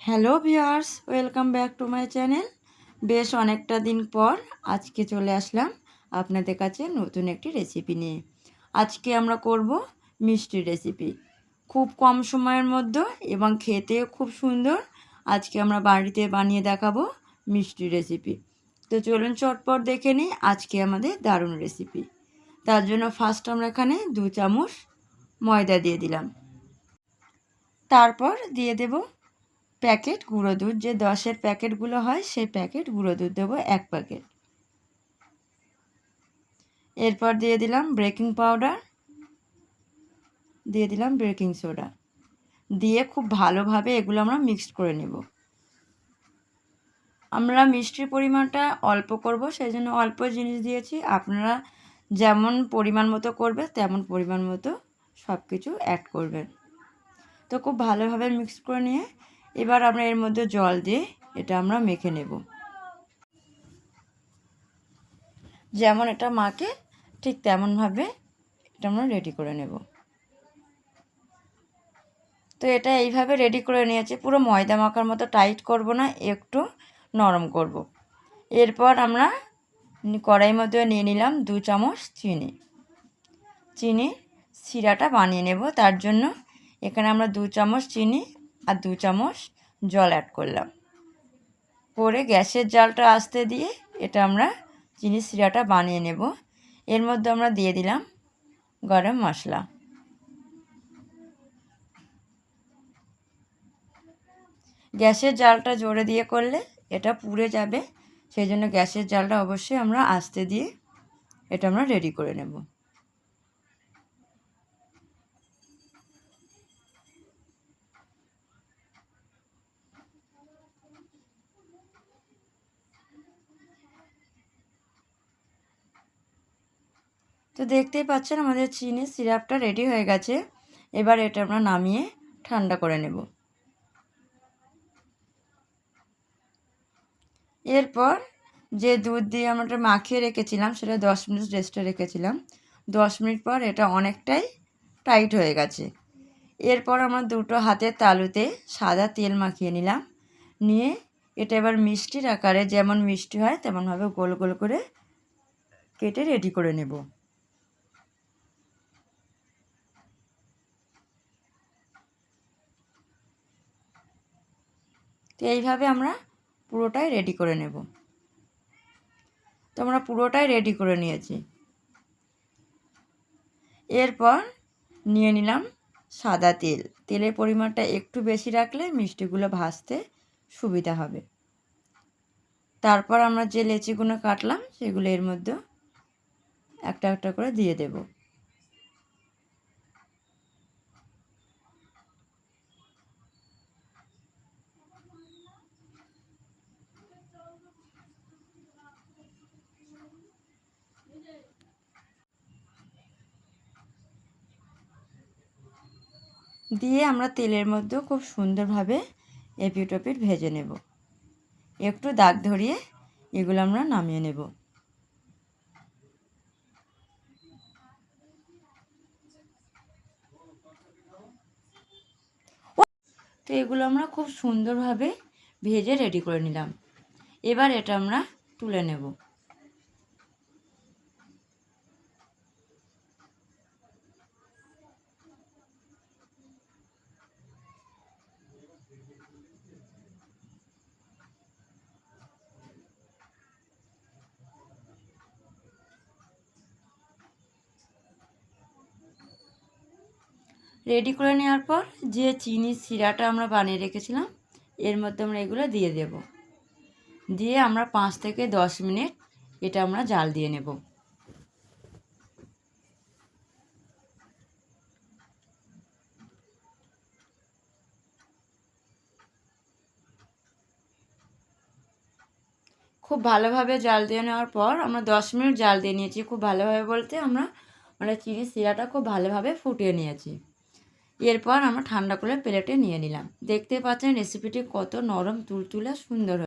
Hello viewers, welcome back to my channel. বেশ অনেকটা দিন পর আজকে চলে আসলাম আপনাদের কাছে নতুন একটি রেসিপি নিয়ে। আজকে আমরা করব মিষ্টি রেসিপি, খুব কম সময়ের মধ্যে এবং খেতেও খুব সুন্দর। আজকে আমরা বাড়িতে বানিয়ে দেখাবো মিষ্টি রেসিপি। তো চলুন চটপট দেখে নিই আজকে আমাদের দারুণ রেসিপি। তার জন্য ফার্স্ট আমরা এখানে 2 চামচ ময়দা দিয়ে দিলাম, তারপর দিয়ে দেব প্যাকেট গুঁড়ো দুধ, যে 10-এর প্যাকেটগুলো হয় সেই প্যাকেট গুঁড়ো দুধ দেবো 1 প্যাকেট। এরপর দিয়ে দিলাম বেকিং পাউডার, দিয়ে দিলাম বেকিং সোডা, দিয়ে খুব ভালোভাবে এগুলো আমরা মিক্সড করে নেব। আমরা মিষ্টির পরিমাণটা অল্প করব, সেই জন্য অল্প জিনিস দিয়েছি। আপনারা যেমন পরিমাণ মতো করবে তেমন পরিমাণ মতো সব কিছু অ্যাড করবেন। তো খুব ভালোভাবে মিক্স করে নিয়ে এবার আমরা এর মধ্যে জল দিয়ে এটা আমরা মেখে নেব। যেমন এটা মাখে ঠিক তেমনভাবে এটা আমরা রেডি করে নেব। তো এটা এইভাবে রেডি করে নিয়েছি, পুরো ময়দা মাখার মতো টাইট করব না, একটু নরম করব। এরপর আমরা কড়াইয়ের মধ্যে নিয়ে নিলাম 2 চামচ চিনি সিরাটা বানিয়ে নেব। তার জন্য এখানে আমরা 2 চামচ চিনি আর 2 চামচ জল অ্যাড করলাম। করে গ্যাসের জালটা আস্তে দিয়ে এটা আমরা চিনি সিরাটা বানিয়ে নেব। এর মধ্যে আমরা দিয়ে দিলাম গরম মশলা। গ্যাসের জালটা জোরে দিয়ে করলে এটা পুড়ে যাবে, সেই জন্য গ্যাসের জালটা অবশ্যই আমরা আস্তে দিয়ে এটা আমরা রেডি করে নেব। তো দেখতেই পাচ্ছেন আমাদের চিনি সিরাপটা রেডি হয়ে গেছে। এবার এটা আমরা নামিয়ে ঠান্ডা করে নেব। এরপর যে দুধ দিয়ে আমরা মাখিয়ে রেখেছিলাম সেটা 10 মিনিট রেস্টে রেখেছিলাম। 10 মিনিট পর এটা অনেকটাই টাইট হয়ে গেছে। এরপর আমরা দুটো হাতের তালুতে সাদা তেল মাখিয়ে নিলাম। নিয়ে এটা এবার মিষ্টির আকারে, যেমন মিষ্টি হয় তেমনভাবে গোল গোল করে কেটে রেডি করে নেব। তো এইভাবে আমরা পুরোটাই রেডি করে নেব। তো আমরা পুরোটাই রেডি করে নিয়েছি। এরপর নিয়ে নিলাম সাদা তেল। তেলের পরিমাণটা একটু বেশি রাখলে মিষ্টিগুলো ভাজতে সুবিধা হবে। তারপর আমরা যে লেচিগুলো কাটলাম সেগুলো এর মধ্যে একটা একটা করে দিয়ে দেব। দিয়ে আমরা তেলের মধ্যে খুব সুন্দরভাবে এপিট ওপিট ভেজে নেব। একটু দাগ ধরিয়ে এগুলো আমরা নামিয়ে নেব। তো এগুলো আমরা খুব সুন্দরভাবে ভেজে রেডি করে নিলাম। এবার এটা আমরা তুলে নেব। রেডি করে নেওয়ার পর যে চিনির সিরাটা আমরা বানিয়ে রেখেছিলাম এর মধ্যে আমরা এগুলো দিয়ে দেব। দিয়ে আমরা 5 থেকে 10 মিনিট এটা আমরা জাল দিয়ে নেব। খুব ভালোভাবে জাল দিয়ে নেওয়ার পর আমরা 10 মিনিট জাল দিয়ে নিয়েছি। খুব ভালোভাবে বলতে আমরা চিনির সিরাটা খুব ভালোভাবে ফুটিয়ে নিয়েছি। এরপর আমরা ঠান্ডা করে প্লেটে নিয়ে নিলাম। দেখতে পাচ্ছেন রেসিপিটি কত নরম তুলতুলে সুন্দর।